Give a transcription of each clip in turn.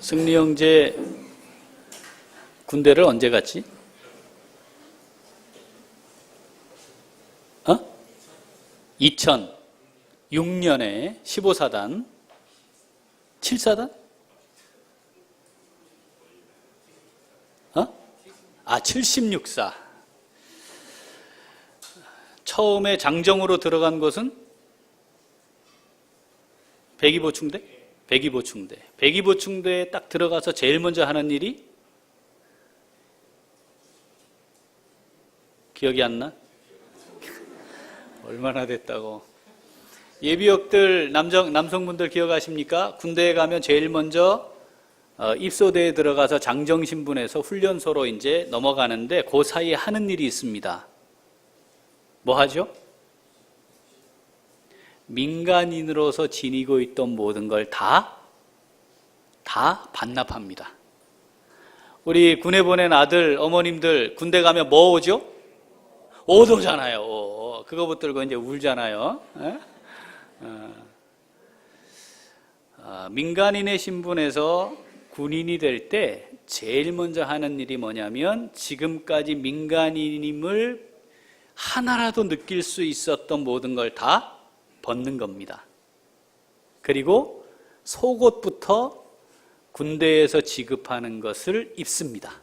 승리 형제 군대를 언제 갔지? 2006년에 15사단, 7사단? 76사. 처음에 장정으로 들어간 곳은 백이보충대? 백이보충대. 백이보충대에 딱 들어가서 제일 먼저 하는 일이 기억이 안 나? 얼마나 됐다고. 예비역들 남성분들 기억하십니까? 군대에 가면 제일 먼저 입소대에 들어가서 장정신분에서 훈련소로 이제 넘어가는데 그 사이에 하는 일이 있습니다. 뭐 하죠? 민간인으로서 지니고 있던 모든 걸 다 반납합니다. 우리 군에 보낸 아들, 어머님들 군대 가면 뭐 오죠? 옷 오잖아요. 그거 붙들고 이제 울잖아요. 민간인의 신분에서 군인이 될 때 제일 먼저 하는 일이 뭐냐면 지금까지 민간인임을 하나라도 느낄 수 있었던 모든 걸 다 벗는 겁니다. 그리고 속옷부터 군대에서 지급하는 것을 입습니다.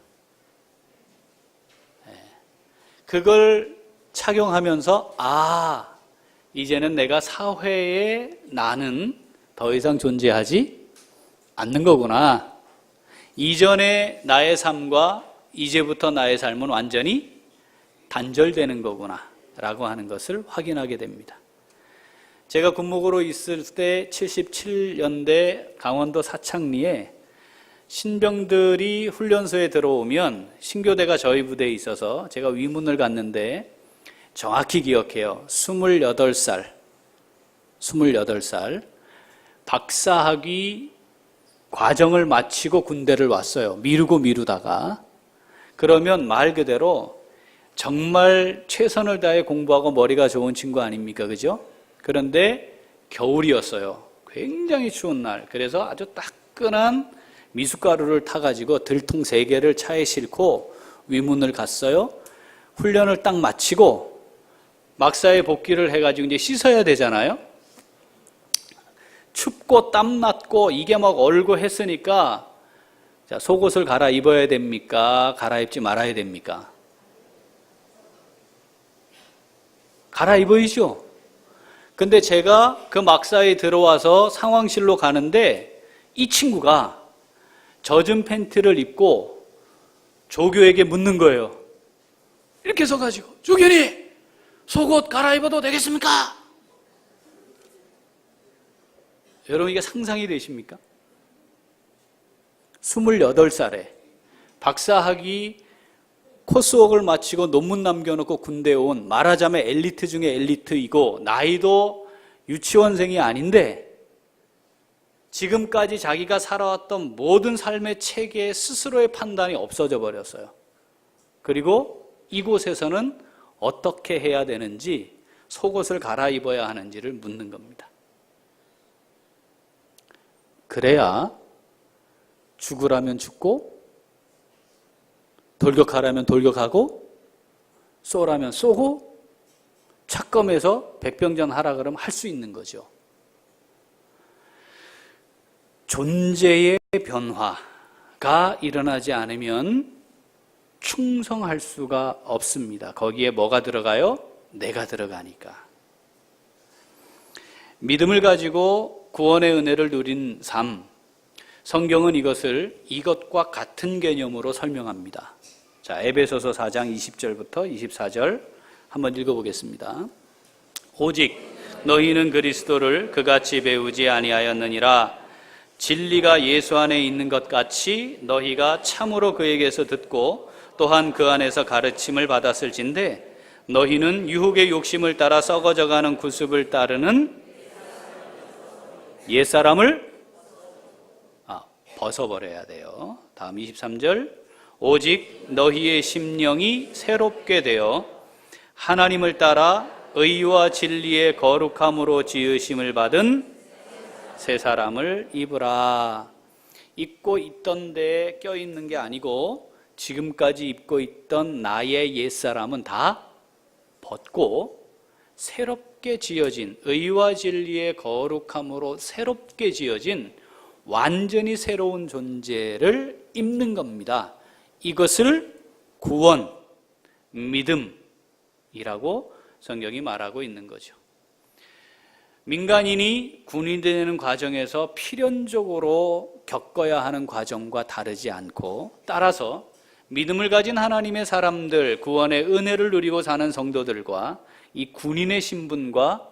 그걸 착용하면서 이제는 내가 사회에 나는 더 이상 존재하지 않는 거구나. 이전의 나의 삶과 이제부터 나의 삶은 완전히 단절되는 거구나 라고 하는 것을 확인하게 됩니다. 제가 군목으로 있을 때 77년대 강원도 사창리에 신병들이 훈련소에 들어오면 신교대가 저희 부대에 있어서 제가 위문을 갔는데 정확히 기억해요. 28살 박사학위 과정을 마치고 군대를 왔어요. 미루다가. 그러면 말 그대로 정말 최선을 다해 공부하고 머리가 좋은 친구 아닙니까? 그죠? 그런데 겨울이었어요. 굉장히 추운 날. 그래서 아주 따끈한 미숫가루를 타가지고 들통 3개를 차에 싣고 위문을 갔어요. 훈련을 딱 마치고 막사에 복귀를 해가지고 이제 씻어야 되잖아요. 춥고 땀났고 이게 막 얼고 했으니까 자, 속옷을 갈아입어야 됩니까? 갈아입지 말아야 됩니까? 갈아입어야죠. 근데 제가 그 막사에 들어와서 상황실로 가는데 이 친구가 젖은 팬티를 입고 조교에게 묻는 거예요. 이렇게 서가지고 조교님 속옷 갈아입어도 되겠습니까? 여러분 이게 상상이 되십니까? 28살에 박사학위 코스웍을 마치고 논문 남겨놓고 군대에 온 말하자면 엘리트 중에 엘리트이고 나이도 유치원생이 아닌데 지금까지 자기가 살아왔던 모든 삶의 체계에 스스로의 판단이 없어져 버렸어요. 그리고 이곳에서는 어떻게 해야 되는지 속옷을 갈아입어야 하는지를 묻는 겁니다. 그래야 죽으라면 죽고 돌격하라면 돌격하고 쏘라면 쏘고 착검해서 백병전 하라 그러면 할 수 있는 거죠. 존재의 변화가 일어나지 않으면 충성할 수가 없습니다. 거기에 뭐가 들어가요? 내가 들어가니까. 믿음을 가지고 구원의 은혜를 누린 삶, 성경은 이것과 같은 개념으로 설명합니다. 자, 에베소서 4장 20절부터 24절 한번 읽어보겠습니다. 오직 너희는 그리스도를 그같이 배우지 아니하였느니라. 진리가 예수 안에 있는 것 같이 너희가 참으로 그에게서 듣고 또한 그 안에서 가르침을 받았을진데 너희는 유혹의 욕심을 따라 썩어져가는 구습을 따르는 옛사람을 벗어버려야 돼요. 다음 23절. 오직 너희의 심령이 새롭게 되어 하나님을 따라 의와 진리의 거룩함으로 지으심을 받은 새 사람을 입으라. 입고 있던 데에 껴있는 게 아니고 지금까지 입고 있던 나의 옛사람은 다 벗고 새롭게 지어진 의와 진리의 거룩함으로 새롭게 지어진 완전히 새로운 존재를 입는 겁니다. 이것을 구원, 믿음이라고 성경이 말하고 있는 거죠. 민간인이 군인이 되는 과정에서 필연적으로 겪어야 하는 과정과 다르지 않고, 따라서 믿음을 가진 하나님의 사람들, 구원의 은혜를 누리고 사는 성도들과 이 군인의 신분과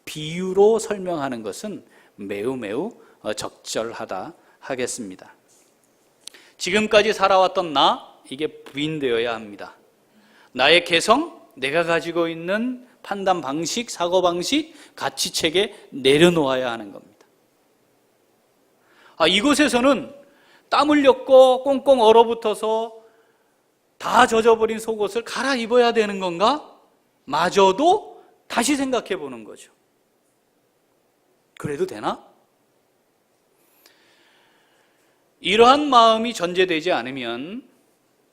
비유로 설명하는 것은 매우 적절하다 하겠습니다. 지금까지 살아왔던 나, 이게 부인되어야 합니다. 나의 개성, 내가 가지고 있는 판단 방식, 사고 방식, 가치체계 내려놓아야 하는 겁니다. 이곳에서는 땀 흘렸고 꽁꽁 얼어붙어서 다 젖어버린 속옷을 갈아입어야 되는 건가? 마저도 다시 생각해 보는 거죠. 그래도 되나? 이러한 마음이 전제되지 않으면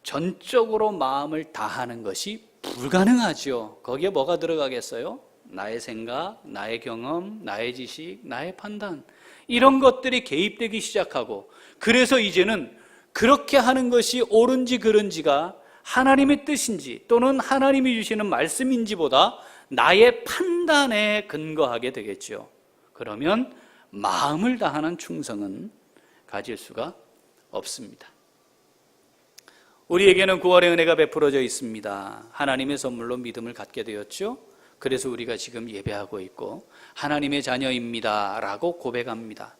전적으로 마음을 다하는 것이 불가능하죠. 거기에 뭐가 들어가겠어요? 나의 생각, 나의 경험, 나의 지식, 나의 판단, 이런 것들이 개입되기 시작하고, 그래서 이제는 그렇게 하는 것이 옳은지 그른지가 하나님의 뜻인지 또는 하나님이 주시는 말씀인지보다 나의 판단에 근거하게 되겠죠. 그러면 마음을 다하는 충성은 가질 수가 없습니다. 우리에게는 구원의 은혜가 베풀어져 있습니다. 하나님의 선물로 믿음을 갖게 되었죠. 그래서 우리가 지금 예배하고 있고 하나님의 자녀입니다 라고 고백합니다.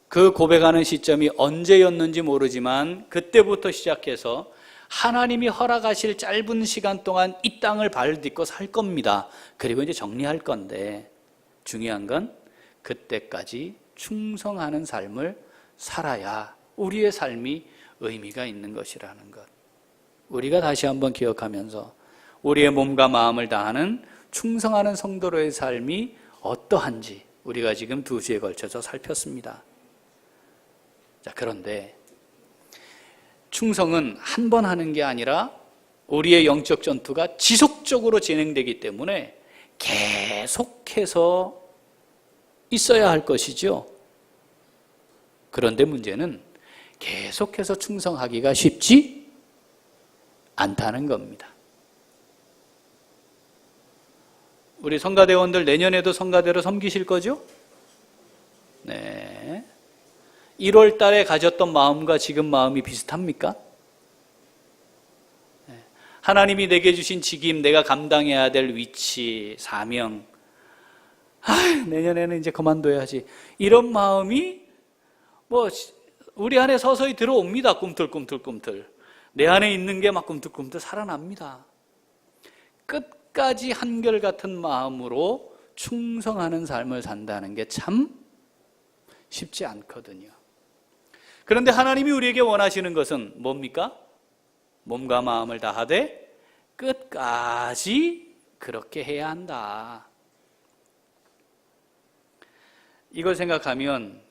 그 고백하는 시점이 언제였는지 모르지만 그때부터 시작해서 하나님이 허락하실 짧은 시간 동안 이 땅을 발딛고 살 겁니다. 그리고 이제 정리할 건데, 중요한 건 그때까지 충성하는 삶을 살아야 우리의 삶이 의미가 있는 것이라는 것, 우리가 다시 한번 기억하면서 우리의 몸과 마음을 다하는 충성하는 성도로의 삶이 어떠한지 우리가 지금 2주에 걸쳐서 살폈습니다. 자, 그런데 충성은 한 번 하는 게 아니라 우리의 영적 전투가 지속적으로 진행되기 때문에 계속해서 있어야 할 것이죠. 그런데 문제는 계속해서 충성하기가 쉽지 않다는 겁니다. 우리 성가대원들 내년에도 성가대로 섬기실 거죠? 네. 1월 달에 가졌던 마음과 지금 마음이 비슷합니까? 하나님이 내게 주신 직임, 내가 감당해야 될 위치, 사명, 내년에는 이제 그만둬야지, 이런 마음이 우리 안에 서서히 들어옵니다. 꿈틀꿈틀. 내 안에 있는 게 막 꿈틀꿈틀 살아납니다. 끝까지 한결같은 마음으로 충성하는 삶을 산다는 게 참 쉽지 않거든요. 그런데 하나님이 우리에게 원하시는 것은 뭡니까? 몸과 마음을 다하되 끝까지 그렇게 해야 한다. 이걸 생각하면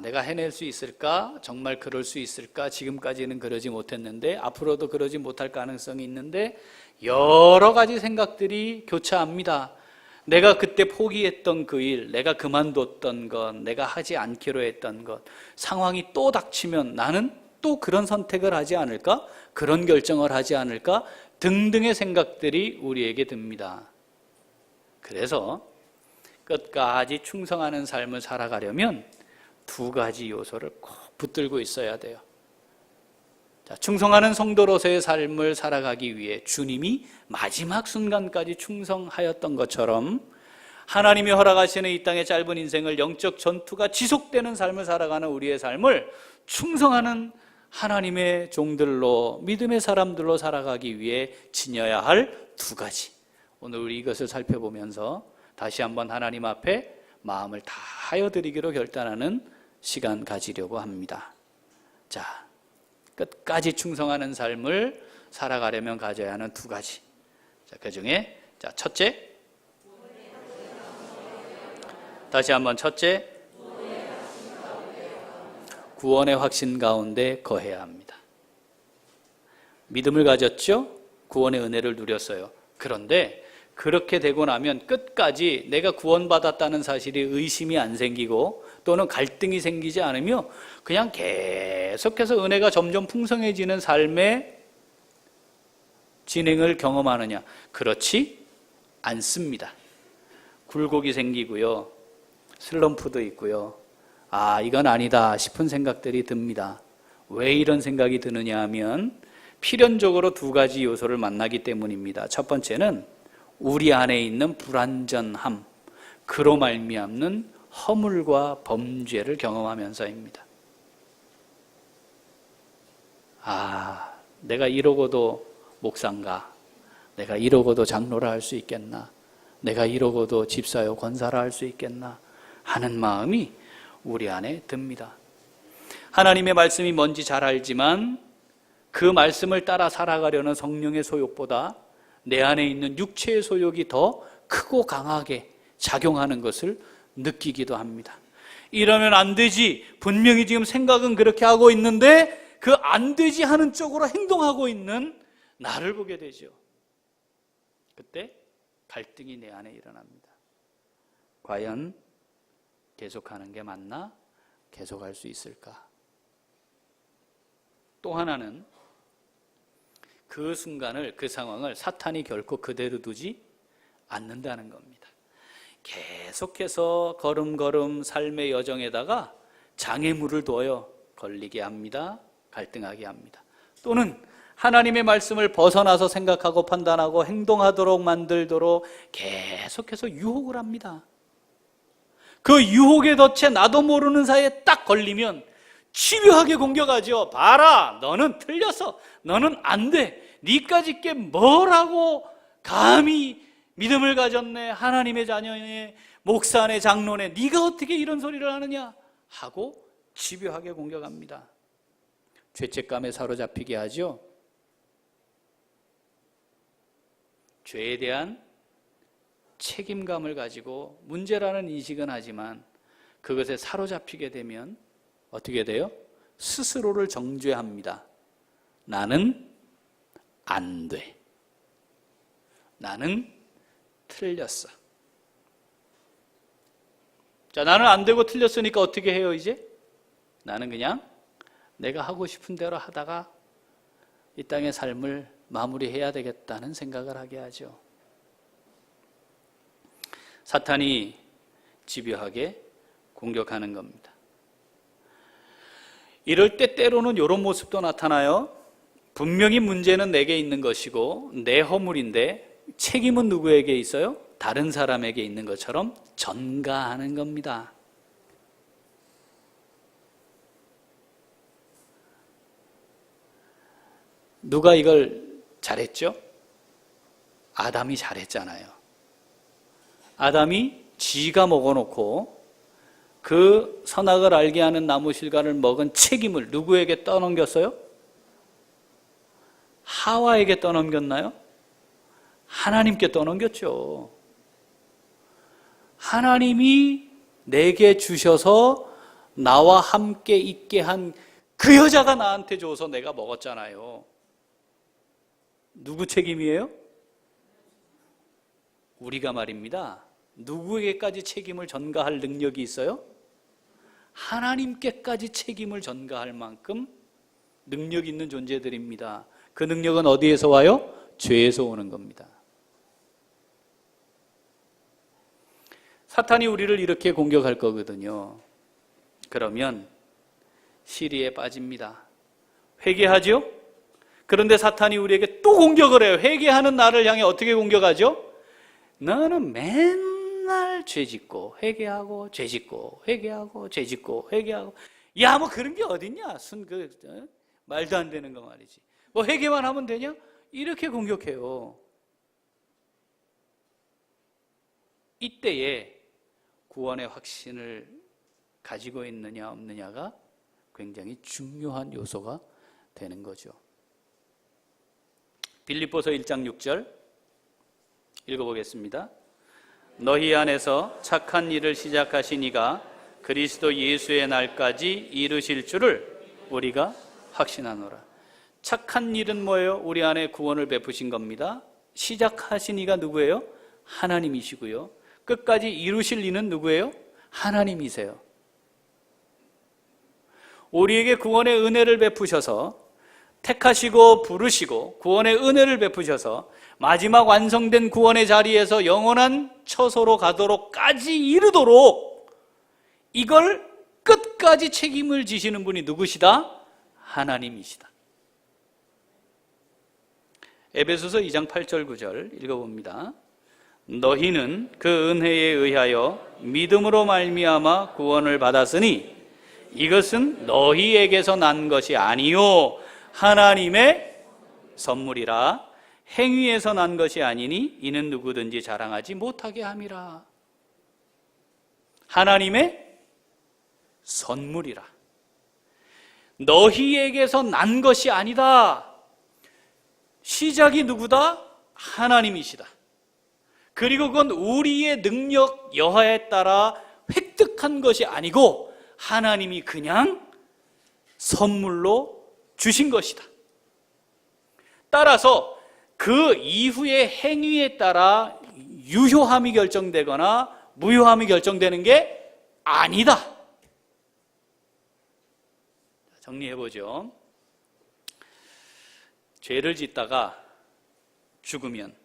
내가 해낼 수 있을까? 정말 그럴 수 있을까? 지금까지는 그러지 못했는데 앞으로도 그러지 못할 가능성이 있는데 여러 가지 생각들이 교차합니다. 내가 그때 포기했던 그 일, 내가 그만뒀던 것, 내가 하지 않기로 했던 것, 상황이 또 닥치면 나는 또 그런 선택을 하지 않을까? 그런 결정을 하지 않을까? 등등의 생각들이 우리에게 듭니다. 그래서 끝까지 충성하는 삶을 살아가려면 2가지 요소를 꼭 붙들고 있어야 돼요. 충성하는 성도로서의 삶을 살아가기 위해 주님이 마지막 순간까지 충성하였던 것처럼 하나님이 허락하시는 이 땅의 짧은 인생을 영적 전투가 지속되는 삶을 살아가는 우리의 삶을 충성하는 하나님의 종들로, 믿음의 사람들로 살아가기 위해 지녀야 할 2가지, 오늘 우리 이것을 살펴보면서 다시 한번 하나님 앞에 마음을 다하여 드리기로 결단하는 시간 가지려고 합니다. 자, 끝까지 충성하는 삶을 살아가려면 가져야 하는 2가지. 자, 그 중에 첫째, 다시 한번 첫째, 구원의 확신 가운데 거해야 합니다. 믿음을 가졌죠? 구원의 은혜를 누렸어요. 그런데 그렇게 되고 나면 끝까지 내가 구원받았다는 사실이 의심이 안 생기고 또는 갈등이 생기지 않으며 그냥 계속해서 은혜가 점점 풍성해지는 삶의 진행을 경험하느냐? 그렇지 않습니다. 굴곡이 생기고요. 슬럼프도 있고요. 아, 이건 아니다 싶은 생각들이 듭니다. 왜 이런 생각이 드느냐 하면 필연적으로 두 가지 요소를 만나기 때문입니다. 첫 번째는 우리 안에 있는 불완전함, 그로 말미암는 허물과 범죄를 경험하면서입니다. 아, 내가 이러고도 목사인가? 내가 이러고도 장로라 할 수 있겠나? 내가 이러고도 집사요 권사라 할 수 있겠나? 하는 마음이 우리 안에 듭니다. 하나님의 말씀이 뭔지 잘 알지만 그 말씀을 따라 살아가려는 성령의 소욕보다 내 안에 있는 육체의 소욕이 더 크고 강하게 작용하는 것을 느끼기도 합니다. 이러면 안 되지. 분명히 지금 생각은 그렇게 하고 있는데 그 안 되지 하는 쪽으로 행동하고 있는 나를 보게 되죠. 그때 갈등이 내 안에 일어납니다. 과연 계속하는 게 맞나? 계속할 수 있을까? 또 하나는 그 순간을, 그 상황을 사탄이 결코 그대로 두지 않는다는 겁니다. 계속해서 걸음걸음 삶의 여정에다가 장애물을 둬요. 걸리게 합니다. 갈등하게 합니다. 또는 하나님의 말씀을 벗어나서 생각하고 판단하고 행동하도록 만들도록 계속해서 유혹을 합니다. 그 유혹의 덫에 나도 모르는 사이에 딱 걸리면 집요하게 공격하죠. 봐라, 너는 틀렸어. 너는 안 돼. 니까짓 게 뭐라고 감히 믿음을 가졌네. 하나님의 자녀네, 목사네, 장로네. 네가 어떻게 이런 소리를 하느냐 하고 집요하게 공격합니다. 죄책감에 사로잡히게 하죠. 죄에 대한 책임감을 가지고 문제라는 인식은 하지만 그것에 사로잡히게 되면 어떻게 돼요? 스스로를 정죄합니다. 나는 안 돼. 나는 틀렸어. 자, 나는 안 되고 틀렸으니까 어떻게 해요, 이제? 나는 그냥 내가 하고 싶은 대로 하다가 이 땅의 삶을 마무리해야 되겠다는 생각을 하게 하죠. 사탄이 집요하게 공격하는 겁니다. 이럴 때 때로는 이런 모습도 나타나요. 분명히 문제는 내게 있는 것이고 내 허물인데 책임은 누구에게 있어요? 다른 사람에게 있는 것처럼 전가하는 겁니다. 누가 이걸 잘했죠? 아담이 잘했잖아요. 아담이 지가 먹어놓고 그 선악을 알게 하는 나무 실과를 먹은 책임을 누구에게 떠넘겼어요? 하와에게 떠넘겼나요? 하나님께 떠넘겼죠. 하나님이 내게 주셔서 나와 함께 있게 한 그 여자가 나한테 줘서 내가 먹었잖아요. 누구 책임이에요? 우리가 말입니다. 누구에게까지 책임을 전가할 능력이 있어요? 하나님께까지 책임을 전가할 만큼 능력 있는 존재들입니다. 그 능력은 어디에서 와요? 죄에서 오는 겁니다. 사탄이 우리를 이렇게 공격할 거거든요. 그러면 시리에 빠집니다. 회개하죠? 그런데 사탄이 우리에게 또 공격을 해요. 회개하는 나를 향해 어떻게 공격하죠? 너는 맨날 죄짓고 회개하고 죄짓고 회개하고 죄짓고 회개하고, 야, 뭐 그런 게 어딨냐? 말도 안 되는 거 말이지. 뭐 회개만 하면 되냐? 이렇게 공격해요. 이때에 구원의 확신을 가지고 있느냐 없느냐가 굉장히 중요한 요소가 되는 거죠. 빌립보서 1장 6절 읽어보겠습니다. 너희 안에서 착한 일을 시작하신 이가 그리스도 예수의 날까지 이루실 줄을 우리가 확신하노라. 착한 일은 뭐예요? 우리 안에 구원을 베푸신 겁니다. 시작하신 이가 누구예요? 하나님이시고요. 끝까지 이루실 이는 누구예요? 하나님이세요. 우리에게 구원의 은혜를 베푸셔서 택하시고 부르시고 구원의 은혜를 베푸셔서 마지막 완성된 구원의 자리에서 영원한 처소로 가도록까지 이르도록 이걸 끝까지 책임을 지시는 분이 누구시다? 하나님이시다. 에베소서 2장 8절 9절 읽어봅니다. 너희는 그 은혜에 의하여 믿음으로 말미암아 구원을 받았으니 이것은 너희에게서 난 것이 아니요 하나님의 선물이라. 행위에서 난 것이 아니니 이는 누구든지 자랑하지 못하게 함이라. 하나님의 선물이라. 너희에게서 난 것이 아니다. 시작이 누구다? 하나님이시다. 그리고 그건 우리의 능력 여하에 따라 획득한 것이 아니고 하나님이 그냥 선물로 주신 것이다. 따라서 그 이후의 행위에 따라 유효함이 결정되거나 무효함이 결정되는 게 아니다. 정리해보죠. 죄를 짓다가 죽으면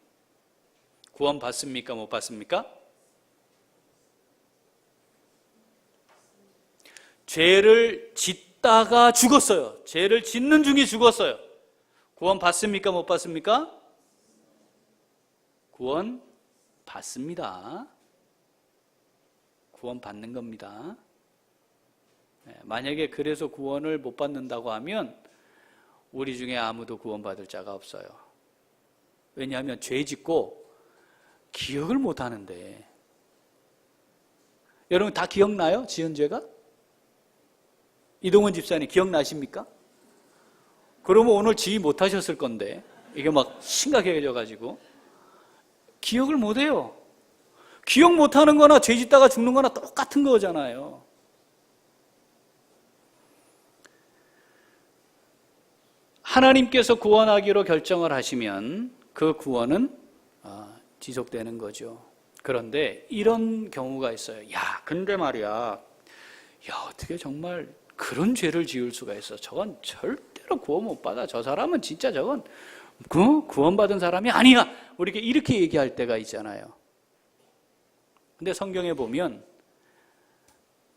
구원 받습니까? 못 받습니까? 죄를 짓다가 죽었어요. 죄를 짓는 중에 죽었어요. 구원 받습니까? 못 받습니까? 구원 받습니다. 구원 받는 겁니다. 만약에 그래서 구원을 못 받는다고 하면 우리 중에 아무도 구원 받을 자가 없어요. 왜냐하면 죄 짓고 기억을 못 하는데. 여러분 다 기억나요? 지은 죄가? 이동원 집사님 기억나십니까? 그러면 오늘 지휘 못 하셨을 건데 이게 막 심각해져가지고 기억을 못 해요. 기억 못 하는 거나 죄 짓다가 죽는 거나 똑같은 거잖아요. 하나님께서 구원하기로 결정을 하시면 그 구원은 지속되는 거죠. 그런데 이런 경우가 있어요. 야, 근데 말이야. 야, 어떻게 정말 그런 죄를 지을 수가 있어. 저건 절대로 구원 못 받아. 저 사람은 진짜 저건 구원받은 사람이 아니야. 우리가 이렇게 얘기할 때가 있잖아요. 근데 성경에 보면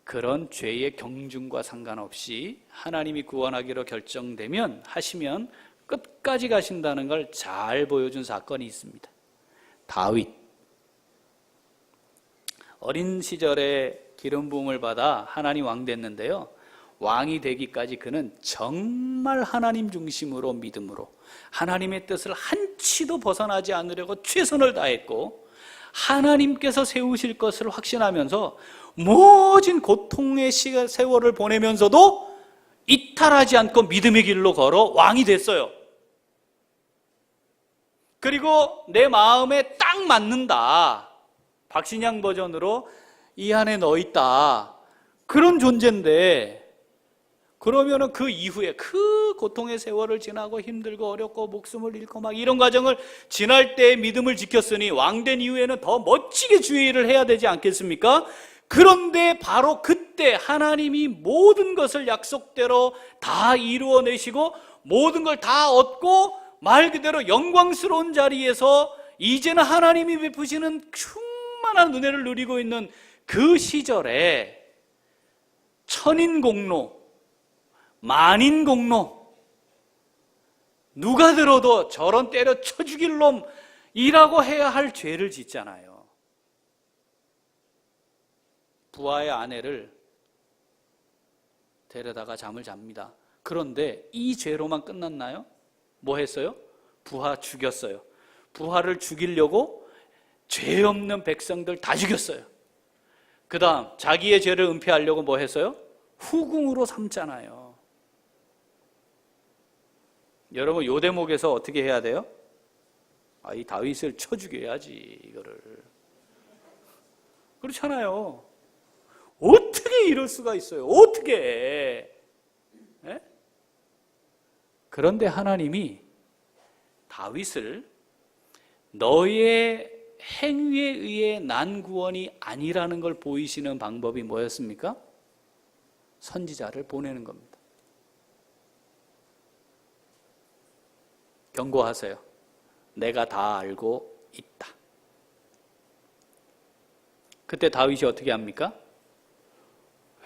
그런 죄의 경중과 상관없이 하나님이 구원하기로 결정되면 하시면 끝까지 가신다는 걸 잘 보여준 사건이 있습니다. 다윗. 어린 시절에 기름 부음을 받아 하나님 왕 됐는데요. 왕이 되기까지 그는 정말 하나님 중심으로 믿음으로 하나님의 뜻을 한치도 벗어나지 않으려고 최선을 다했고 하나님께서 세우실 것을 확신하면서 모진 고통의 세월을 보내면서도 이탈하지 않고 믿음의 길로 걸어 왕이 됐어요. 그리고 내 마음에 딱 맞는다. 박신양 버전으로 이 안에 너 있다. 그런 존재인데 그러면은 그 이후에 그 고통의 세월을 지나고 힘들고 어렵고 목숨을 잃고 막 이런 과정을 지날 때 믿음을 지켰으니 왕된 이후에는 더 멋지게 주의 일을 해야 되지 않겠습니까? 그런데 바로 그때 하나님이 모든 것을 약속대로 다 이루어내시고 모든 걸 다 얻고 말 그대로 영광스러운 자리에서 이제는 하나님이 베푸시는 충만한 은혜를 누리고 있는 그 시절에 천인공로, 만인공로, 누가 들어도 저런 때려쳐 죽일 놈이라고 해야 할 죄를 짓잖아요. 부하의 아내를 데려다가 잠을 잡니다. 그런데 이 죄로만 끝났나요? 뭐 했어요? 부하 죽였어요. 부하를 죽이려고 죄 없는 백성들 다 죽였어요. 그 다음 자기의 죄를 은폐하려고 뭐 했어요? 후궁으로 삼잖아요. 여러분 요 대목에서 어떻게 해야 돼요? 이 다윗을 쳐 죽여야지 이거를. 그렇잖아요. 어떻게 이럴 수가 있어요? 어떻게? 예? 그런데 하나님이 다윗을 너의 행위에 의해 난 구원이 아니라는 걸 보이시는 방법이 뭐였습니까? 선지자를 보내는 겁니다. 경고하세요. 내가 다 알고 있다. 그때 다윗이 어떻게 합니까?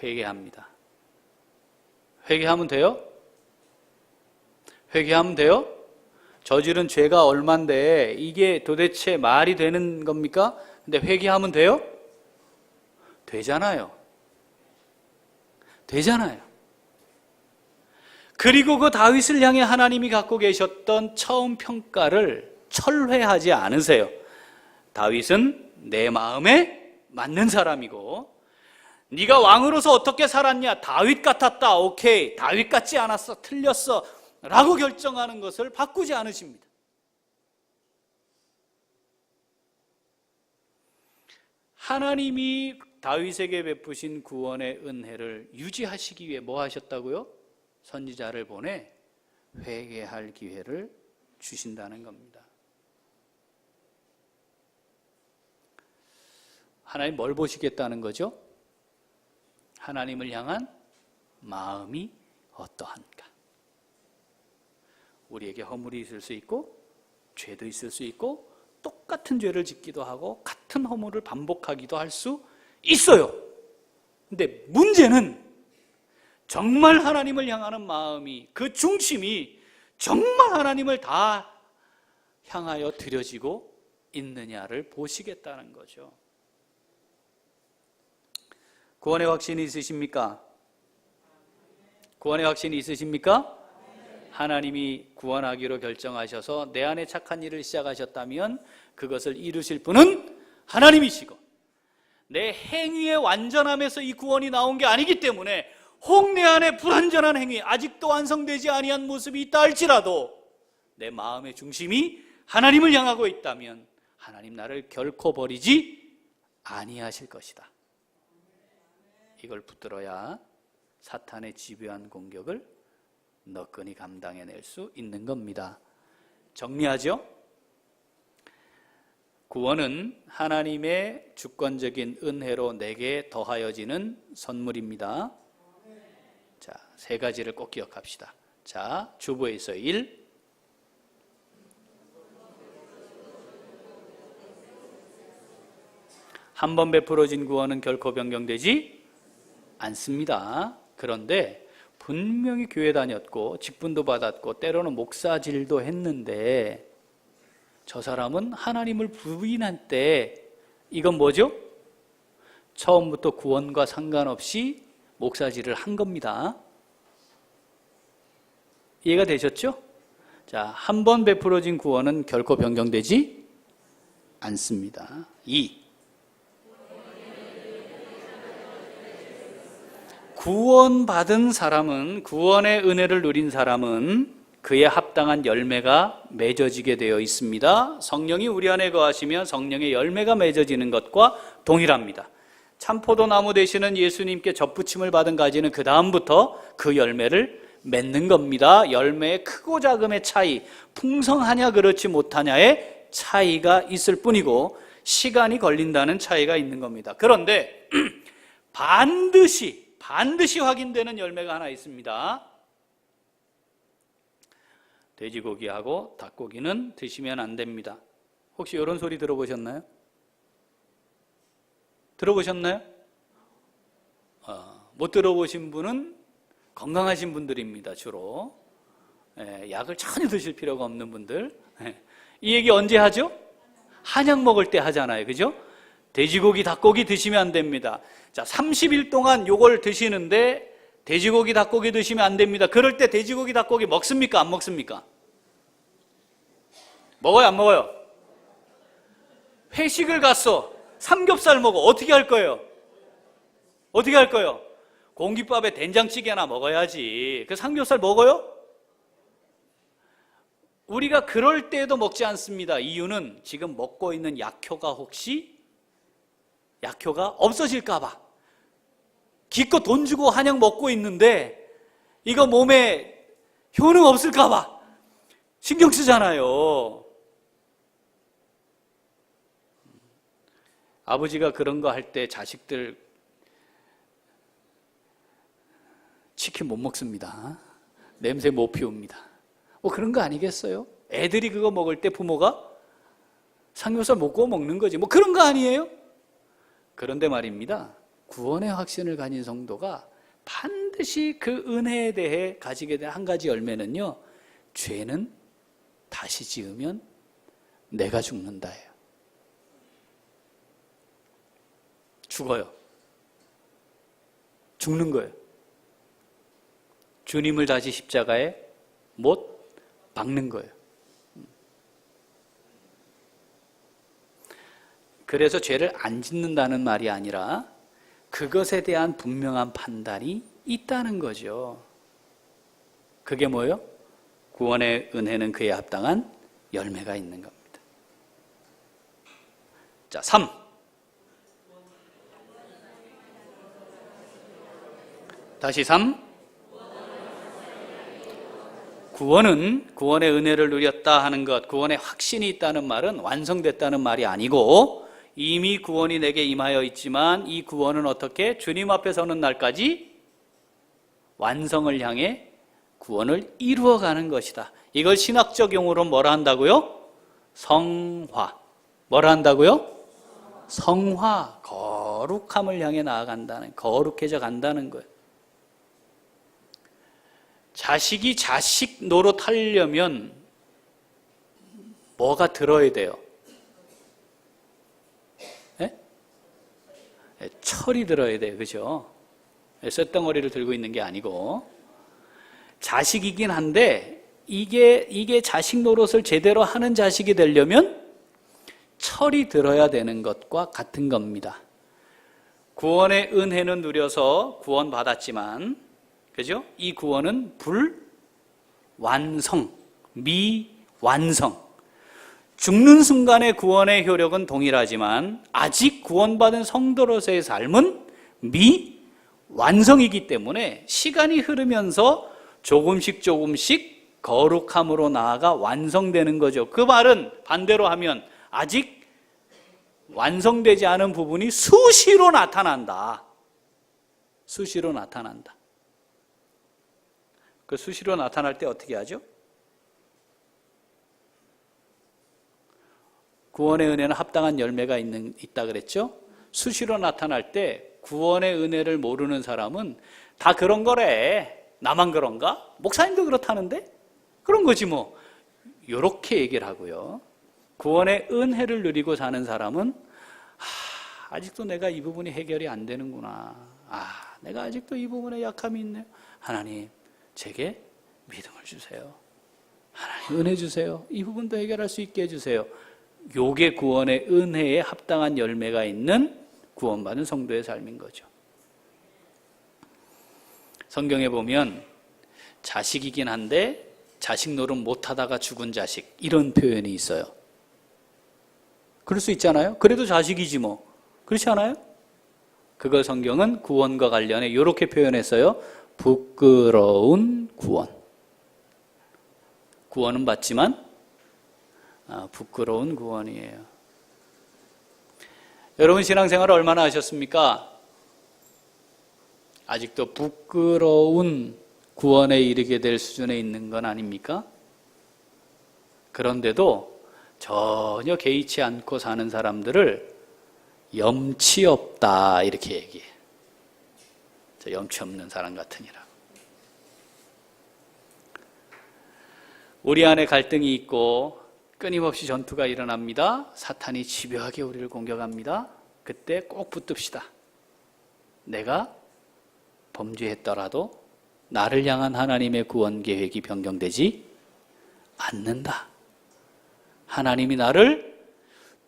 회개합니다. 회개하면 돼요? 회개하면 돼요? 저지른 죄가 얼만데 이게 도대체 말이 되는 겁니까? 근데 회개하면 돼요? 되잖아요. 되잖아요. 그리고 그 다윗을 향해 하나님이 갖고 계셨던 처음 평가를 철회하지 않으세요. 다윗은 내 마음에 맞는 사람이고 네가 왕으로서 어떻게 살았냐? 다윗 같았다. 오케이. 다윗 같지 않았어. 틀렸어. 라고 결정하는 것을 바꾸지 않으십니다. 하나님이 다윗에게 베푸신 구원의 은혜를 유지하시기 위해 뭐 하셨다고요? 선지자를 보내 회개할 기회를 주신다는 겁니다. 하나님 뭘 보시겠다는 거죠? 하나님을 향한 마음이 어떠한가? 우리에게 허물이 있을 수 있고 죄도 있을 수 있고 똑같은 죄를 짓기도 하고 같은 허물을 반복하기도 할 수 있어요. 근데 문제는 정말 하나님을 향하는 마음이, 그 중심이 정말 하나님을 다 향하여 드려지고 있느냐를 보시겠다는 거죠. 구원의 확신이 있으십니까? 구원의 확신이 있으십니까? 하나님이 구원하기로 결정하셔서 내 안에 착한 일을 시작하셨다면 그것을 이루실 분은 하나님이시고, 내 행위의 완전함에서 이 구원이 나온 게 아니기 때문에 혹 내 안에 불완전한 행위, 아직도 완성되지 아니한 모습이 있다 할지라도 내 마음의 중심이 하나님을 향하고 있다면 하나님 나를 결코 버리지 아니하실 것이다. 이걸 붙들어야 사탄의 집요한 공격을 너끈히 감당해낼 수 있는 겁니다. 정리하죠? 구원은 하나님의 주권적인 은혜로 내게 더하여지는 선물입니다. 자, 세 가지를 꼭 기억합시다. 자, 주보에 있어요. 1. 한 번 베풀어진 구원은 결코 변경되지 않습니다. 그런데 분명히 교회 다녔고 직분도 받았고 때로는 목사질도 했는데 저 사람은 하나님을 부인할 때 이건 뭐죠? 처음부터 구원과 상관없이 목사질을 한 겁니다. 이해가 되셨죠? 자, 한 번 베풀어진 구원은 결코 변경되지 않습니다. 2. 구원받은 사람은, 구원의 은혜를 누린 사람은 그에 합당한 열매가 맺어지게 되어 있습니다. 성령이 우리 안에 거하시면 성령의 열매가 맺어지는 것과 동일합니다. 참포도나무 되시는 예수님께 접붙임을 받은 가지는 그 다음부터 그 열매를 맺는 겁니다. 열매의 크고 작음의 차이, 풍성하냐 그렇지 못하냐의 차이가 있을 뿐이고 시간이 걸린다는 차이가 있는 겁니다. 그런데 반드시 확인되는 열매가 하나 있습니다. 돼지고기하고 닭고기는 드시면 안 됩니다. 혹시 이런 소리 들어보셨나요? 들어보셨나요? 못 들어보신 분은 건강하신 분들입니다. 주로 약을 전혀 드실 필요가 없는 분들. 이 얘기 언제 하죠? 한약 먹을 때 하잖아요. 그죠? 돼지고기, 닭고기 드시면 안 됩니다. 자, 30일 동안 요걸 드시는데 돼지고기, 닭고기 드시면 안 됩니다. 그럴 때 돼지고기, 닭고기 먹습니까? 안 먹습니까? 먹어요? 안 먹어요? 회식을 갔어. 삼겹살 먹어. 어떻게 할 거예요? 어떻게 할 거예요? 공깃밥에 된장찌개나 먹어야지. 그 삼겹살 먹어요? 우리가 그럴 때에도 먹지 않습니다. 이유는 지금 먹고 있는 약효가 혹시 약효가 없어질까 봐 기껏 돈 주고 한약 먹고 있는데 이거 몸에 효능 없을까 봐 신경 쓰잖아요. 아버지가 그런 거 할 때 자식들 치킨 못 먹습니다. 냄새 못 피웁니다. 그런 거 아니겠어요? 애들이 그거 먹을 때 부모가 삼겹살 못 구워 먹는 거지. 그런 거 아니에요? 그런데 말입니다. 구원의 확신을 가진 성도가 반드시 그 은혜에 대해 가지게 된 한 가지 열매는요, 죄는 다시 지으면 내가 죽는다예요. 죽어요. 죽는 거예요. 주님을 다시 십자가에 못 박는 거예요. 그래서 죄를 안 짓는다는 말이 아니라 그것에 대한 분명한 판단이 있다는 거죠. 그게 뭐예요? 구원의 은혜는 그에 합당한 열매가 있는 겁니다. 자, 3. 다시 3. 구원은 구원의 은혜를 누렸다 하는 것, 구원의 확신이 있다는 말은 완성됐다는 말이 아니고 이미 구원이 내게 임하여 있지만 이 구원은 어떻게? 주님 앞에 서는 날까지 완성을 향해 구원을 이루어가는 것이다. 이걸 신학적 용어로 뭐라 한다고요? 성화. 뭐라 한다고요? 성화. 거룩함을 향해 나아간다는, 거룩해져 간다는 거예요. 자식이 자식 노릇하려면 뭐가 들어야 돼요? 철이 들어야 돼요. 그죠? 쇳덩어리를 들고 있는 게 아니고 자식이긴 한데 이게 자식 노릇을 제대로 하는 자식이 되려면 철이 들어야 되는 것과 같은 겁니다. 구원의 은혜는 누려서 구원받았지만 그죠? 이 구원은 불완성, 미완성. 죽는 순간의 구원의 효력은 동일하지만 아직 구원받은 성도로서의 삶은 미완성이기 때문에 시간이 흐르면서 조금씩 거룩함으로 나아가 완성되는 거죠. 그 말은 반대로 하면 아직 완성되지 않은 부분이 수시로 나타난다. 수시로 나타난다. 그 수시로 나타날 때 어떻게 하죠? 구원의 은혜는 합당한 열매가 있다 그랬죠? 수시로 나타날 때 구원의 은혜를 모르는 사람은 다 그런 거래. 나만 그런가? 목사님도 그렇다는데? 그런 거지 뭐. 이렇게 얘기를 하고요. 구원의 은혜를 누리고 사는 사람은 아직도 내가 이 부분이 해결이 안 되는구나. 내가 아직도 이 부분에 약함이 있네요. 하나님, 제게 믿음을 주세요. 하나님, 은혜 주세요. 이 부분도 해결할 수 있게 해주세요. 요게 구원의 은혜에 합당한 열매가 있는 구원받은 성도의 삶인 거죠. 성경에 보면 자식이긴 한데 자식 노릇 못하다가 죽은 자식 이런 표현이 있어요. 그럴 수 있잖아요. 그래도 자식이지 뭐. 그렇지 않아요? 그걸 성경은 구원과 관련해 이렇게 표현했어요. 부끄러운 구원. 구원은 받지만 부끄러운 구원이에요. 여러분 신앙생활을 얼마나 하셨습니까? 아직도 부끄러운 구원에 이르게 될 수준에 있는 건 아닙니까? 그런데도 전혀 개의치 않고 사는 사람들을 염치 없다 이렇게 얘기해. 저 염치 없는 사람 같으니라. 우리 안에 갈등이 있고 끊임없이 전투가 일어납니다. 사탄이 집요하게 우리를 공격합니다. 그때 꼭 붙듭시다. 내가 범죄했더라도 나를 향한 하나님의 구원 계획이 변경되지 않는다. 하나님이 나를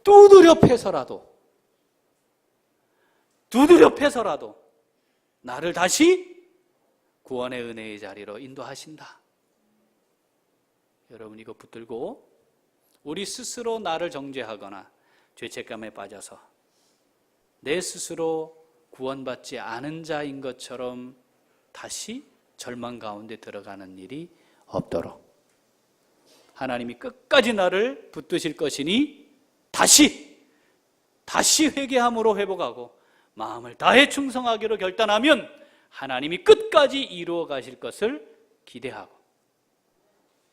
두드려 패서라도 나를 다시 구원의 은혜의 자리로 인도하신다. 여러분 이거 붙들고 우리 스스로 나를 정죄하거나 죄책감에 빠져서 내 스스로 구원받지 않은 자인 것처럼 다시 절망 가운데 들어가는 일이 없도록 하나님이 끝까지 나를 붙드실 것이니 다시 회개함으로 회복하고 마음을 다해 충성하기로 결단하면 하나님이 끝까지 이루어 가실 것을 기대하고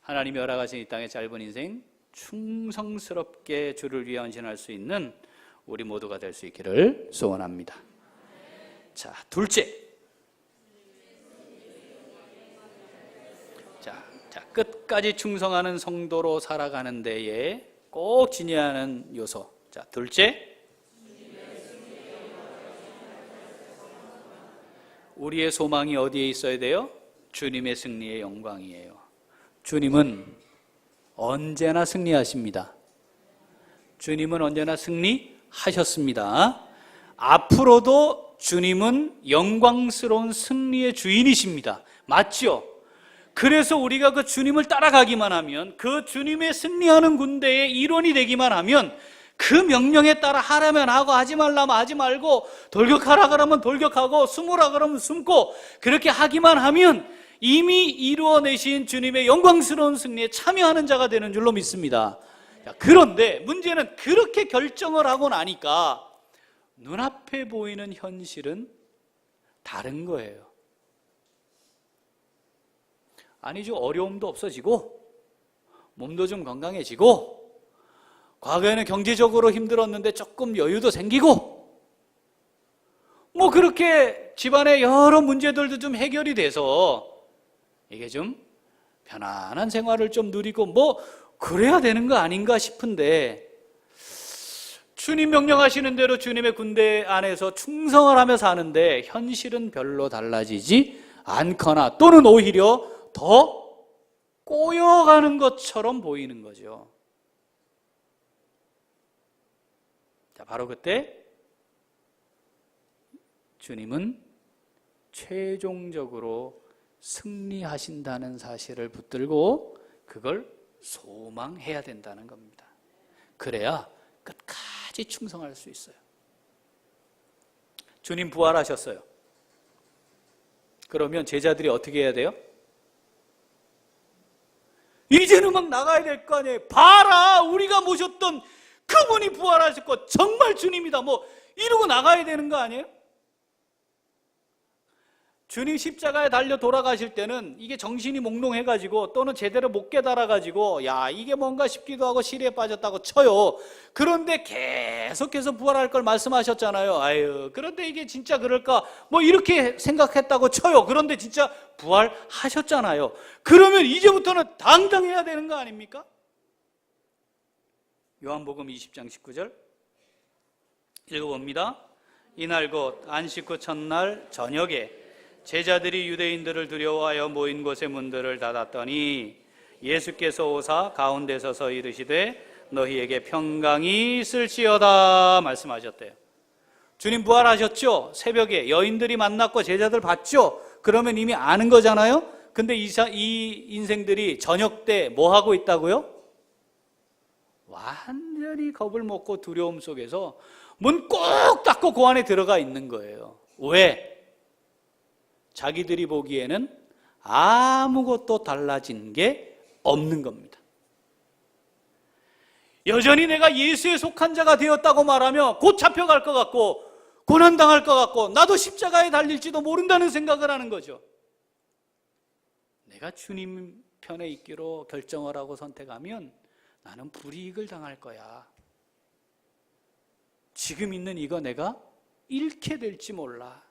하나님이 허락하신 이 땅의 짧은 인생 충성스럽게 주를 위해 헌신할 수 있는 우리 모두가 될 수 있기를 소원합니다. 자, 둘째. 자, 끝까지 충성하는 성도로 살아가는 데에 꼭 지녀야 하는 요소. 자, 둘째. 우리의 소망이 어디에 있어야 돼요? 주님의 승리의 영광이에요. 주님은 언제나 승리하십니다. 주님은 언제나 승리하셨습니다. 앞으로도 주님은 영광스러운 승리의 주인이십니다. 맞죠? 그래서 우리가 그 주님을 따라가기만 하면, 그 주님의 승리하는 군대의 일원이 되기만 하면, 그 명령에 따라 하라면 하고 하지 말라면 하지 말고, 돌격하라 그러면 돌격하고 숨으라 그러면 숨고, 그렇게 하기만 하면 이미 이루어내신 주님의 영광스러운 승리에 참여하는 자가 되는 줄로 믿습니다. 그런데 문제는 그렇게 결정을 하고 나니까 눈앞에 보이는 현실은 다른 거예요. 아니죠. 어려움도 없어지고 몸도 좀 건강해지고 과거에는 경제적으로 힘들었는데 조금 여유도 생기고 뭐 그렇게 집안의 여러 문제들도 좀 해결이 돼서 이게 좀 편안한 생활을 좀 누리고 뭐 그래야 되는 거 아닌가 싶은데 주님 명령하시는 대로 주님의 군대 안에서 충성을 하며 사는데 현실은 별로 달라지지 않거나 또는 오히려 더 꼬여가는 것처럼 보이는 거죠. 자, 바로 그때 주님은 최종적으로 승리하신다는 사실을 붙들고 그걸 소망해야 된다는 겁니다. 그래야 끝까지 충성할 수 있어요. 주님 부활하셨어요. 그러면 제자들이 어떻게 해야 돼요? 이제는 막 나가야 될 거 아니에요. 봐라, 우리가 모셨던 그분이 부활하셨고 정말 주님이다 뭐 이러고 나가야 되는 거 아니에요? 주님 십자가에 달려 돌아가실 때는 이게 정신이 몽롱해가지고 또는 제대로 못 깨달아가지고 야 이게 뭔가 싶기도 하고 시리에 빠졌다고 쳐요. 그런데 계속해서 부활할 걸 말씀하셨잖아요. 아유, 그런데 이게 진짜 그럴까 뭐 이렇게 생각했다고 쳐요. 그런데 진짜 부활하셨잖아요. 그러면 이제부터는 당당해야 되는 거 아닙니까? 요한복음 20장 19절 읽어봅니다. 이날 곧 안식 후 첫날 저녁에 제자들이 유대인들을 두려워하여 모인 곳의 문들을 닫았더니 예수께서 오사 가운데 서서 이르시되 너희에게 평강이 있을지어다 말씀하셨대요. 주님 부활하셨죠? 새벽에 여인들이 만났고 제자들 봤죠? 그러면 이미 아는 거잖아요? 근데 이 인생들이 저녁 때 뭐 하고 있다고요? 완전히 겁을 먹고 두려움 속에서 문 꼭 닫고 그 안에 들어가 있는 거예요. 왜? 자기들이 보기에는 아무것도 달라진 게 없는 겁니다. 여전히 내가 예수에 속한 자가 되었다고 말하며 곧 잡혀갈 것 같고 고난당할 것 같고 나도 십자가에 달릴지도 모른다는 생각을 하는 거죠. 내가 주님 편에 있기로 결정을 하고 선택하면 나는 불이익을 당할 거야. 지금 있는 이거 내가 잃게 될지 몰라.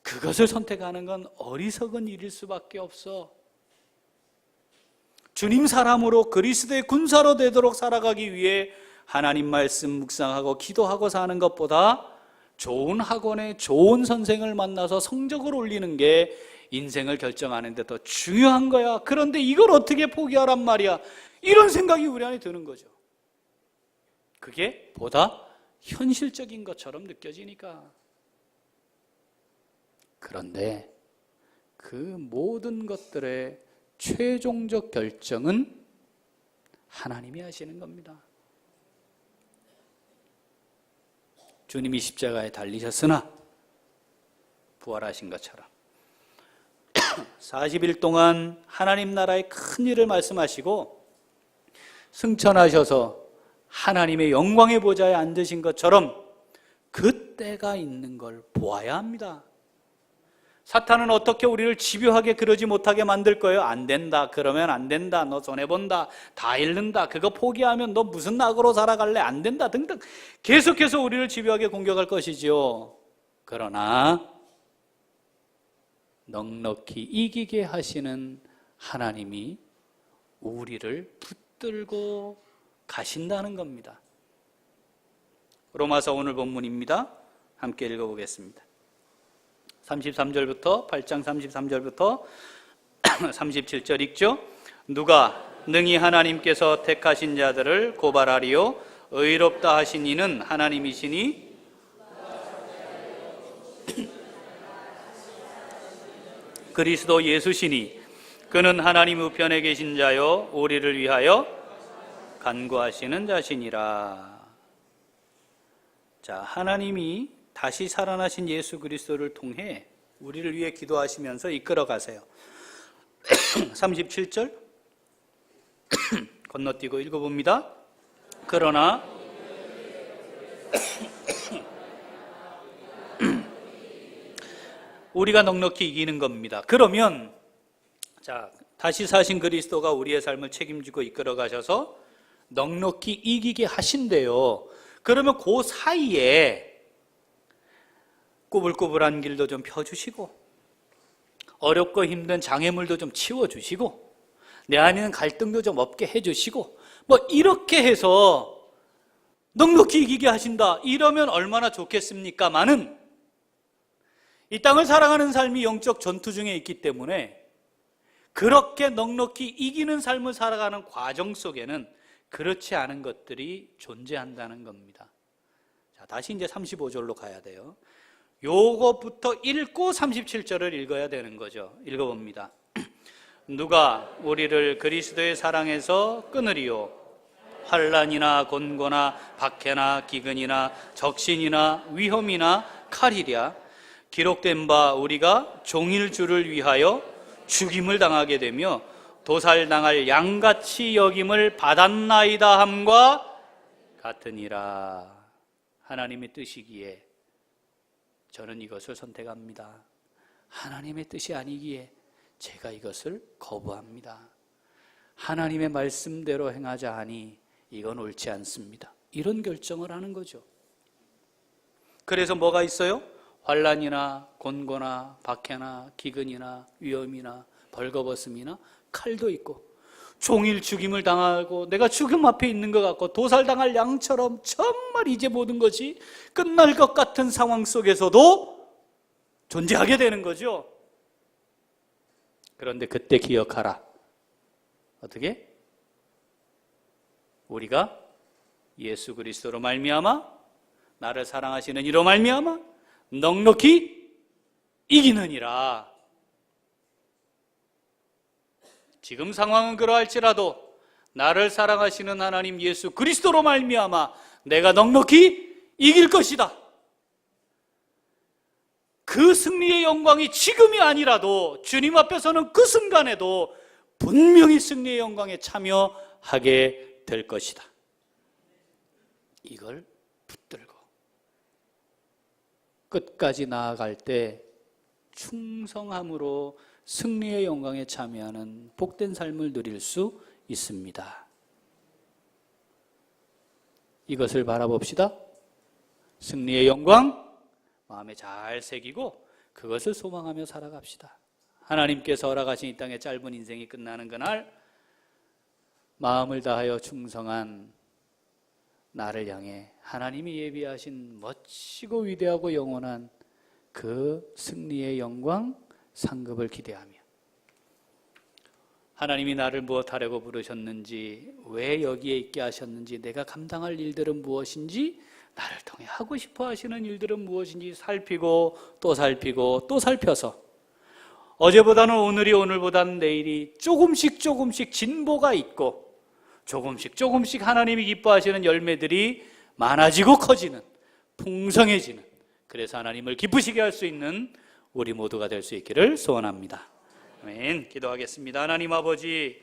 그것을 선택하는 건 어리석은 일일 수밖에 없어. 주님 사람으로 그리스도의 군사로 되도록 살아가기 위해 하나님 말씀 묵상하고 기도하고 사는 것보다 좋은 학원에 좋은 선생을 만나서 성적을 올리는 게 인생을 결정하는 데 더 중요한 거야. 그런데 이걸 어떻게 포기하란 말이야. 이런 생각이 우리 안에 드는 거죠. 그게 보다 현실적인 것처럼 느껴지니까. 그런데 그 모든 것들의 최종적 결정은 하나님이 하시는 겁니다. 주님이 십자가에 달리셨으나 부활하신 것처럼 40일 동안 하나님 나라의 큰 일을 말씀하시고 승천하셔서 하나님의 영광의 보좌에 앉으신 것처럼 그 때가 있는 걸 보아야 합니다. 사탄은 어떻게 우리를 집요하게 그러지 못하게 만들 거예요? 안 된다, 그러면 안 된다, 너 손해본다, 다 잃는다, 그거 포기하면 너 무슨 낙으로 살아갈래? 안 된다 등등 계속해서 우리를 집요하게 공격할 것이지요. 그러나 넉넉히 이기게 하시는 하나님이 우리를 붙들고 가신다는 겁니다. 로마서 오늘 본문입니다. 함께 읽어보겠습니다. 33절부터 8장 33절부터 37절 읽죠. 누가 능히 하나님께서 택하신 자들을 고발하리요? 의롭다 하신 이는 하나님이시니 그리스도 예수시니 그는 하나님 우편에 계신 자요 우리를 위하여 간구하시는 자시니라. 자, 하나님이 다시 살아나신 예수 그리스도를 통해 우리를 위해 기도하시면서 이끌어 가세요. 37절 건너뛰고 읽어봅니다. 그러나 우리가 넉넉히 이기는 겁니다. 그러면 자, 다시 사신 그리스도가 우리의 삶을 책임지고 이끌어 가셔서 넉넉히 이기게 하신대요. 그러면 그 사이에 꾸불꾸불한 길도 좀 펴주시고 어렵고 힘든 장애물도 좀 치워주시고 내 안에 있는 갈등도 좀 없게 해주시고 뭐 이렇게 해서 넉넉히 이기게 하신다. 이러면 얼마나 좋겠습니까마는 이 땅을 살아가는 삶이 영적 전투 중에 있기 때문에 그렇게 넉넉히 이기는 삶을 살아가는 과정 속에는 그렇지 않은 것들이 존재한다는 겁니다. 자, 다시 이제 35절로 가야 돼요. 요것부터 읽고 37절을 읽어야 되는 거죠. 읽어봅니다. 누가 우리를 그리스도의 사랑에서 끊으리요? 환난이나 곤고나 박해나 기근이나 적신이나 위험이나 칼이랴. 기록된 바 우리가 종일 주를 위하여 죽임을 당하게 되며 도살당할 양같이 여김을 받았나이다 함과 같으니라. 하나님의 뜻이기에 저는 이것을 선택합니다. 하나님의 뜻이 아니기에 제가 이것을 거부합니다. 하나님의 말씀대로 행하자 하니 이건 옳지 않습니다. 이런 결정을 하는 거죠. 그래서 뭐가 있어요? 환난이나 곤고나 박해나 기근이나 위험이나 벌거벗음이나 칼도 있고 종일 죽임을 당하고 내가 죽음 앞에 있는 것 같고 도살당할 양처럼 정말 이제 모든 것이 끝날 것 같은 상황 속에서도 존재하게 되는 거죠. 그런데 그때 기억하라. 어떻게? 우리가 예수 그리스도로 말미암아 나를 사랑하시는 이로 말미암아 넉넉히 이기느니라. 지금 상황은 그러할지라도 나를 사랑하시는 하나님 예수 그리스도로 말미암아 내가 넉넉히 이길 것이다. 그 승리의 영광이 지금이 아니라도 주님 앞에서는 그 순간에도 분명히 승리의 영광에 참여하게 될 것이다. 이걸 붙들고 끝까지 나아갈 때 충성함으로 승리의 영광에 참여하는 복된 삶을 누릴 수 있습니다. 이것을 바라봅시다. 승리의 영광 마음에 잘 새기고 그것을 소망하며 살아갑시다. 하나님께서 허락하신 이 땅의 짧은 인생이 끝나는 그날 마음을 다하여 충성한 나를 향해 하나님이 예비하신 멋지고 위대하고 영원한 그 승리의 영광 상급을 기대하며 하나님이 나를 무엇하려고 부르셨는지, 왜 여기에 있게 하셨는지, 내가 감당할 일들은 무엇인지, 나를 통해 하고 싶어 하시는 일들은 무엇인지 살피고 또 살피고 또 살펴서 어제보다는 오늘이, 오늘보다는 내일이 조금씩 진보가 있고 조금씩 하나님이 기뻐하시는 열매들이 많아지고 커지는 풍성해지는, 그래서 하나님을 기쁘시게 할 수 있는 우리 모두가 될 수 있기를 소원합니다. 아멘. 기도하겠습니다. 하나님 아버지,